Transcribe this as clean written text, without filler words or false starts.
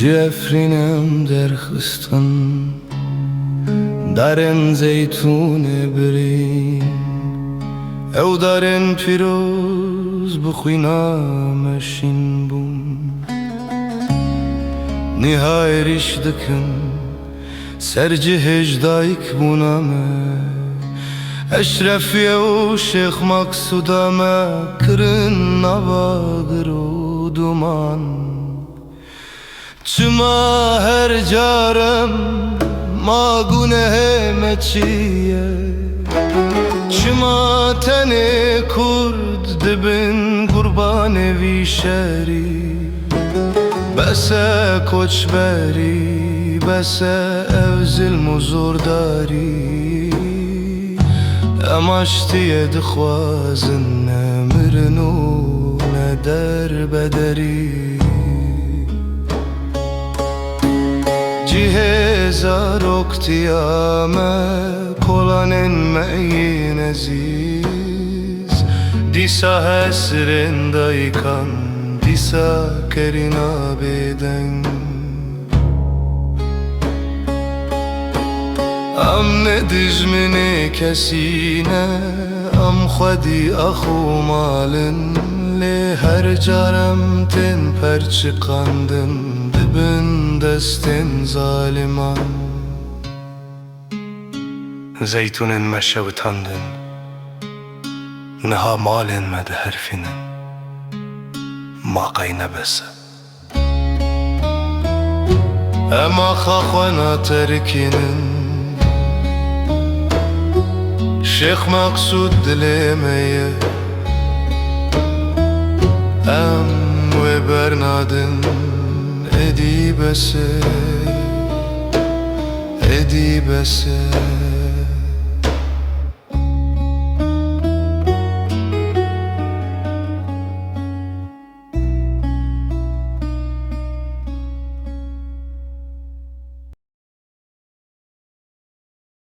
جفرینم در خستن دارن زیتون بریم او دارن پیروز بخوینامشین بوم نهای ریش دکن سرجه هجدایک بونامه اشرفی و شیخ مقصودامه کرن نواگر و دومان چما هر جارم ما گونه مچیه چما تن کرد دبن قربان ویشری بس کوچبری بس اوزل مزورداری اماشتی دخوازن مرنو ندر بدری Ciheza roktiyame kolanen meyin aziz Disa hesrin daykan disa kerina beden Am ne dijmini kesine am khadi akhu malin Le her carem ten perçikandın dibin destin zaliman Zeytunun meşe utandın Neha malin mede herfinin Ma qayne bese Ema khakwana terkinin Şeyh maksud dilemeye Em ve bernadın edi bese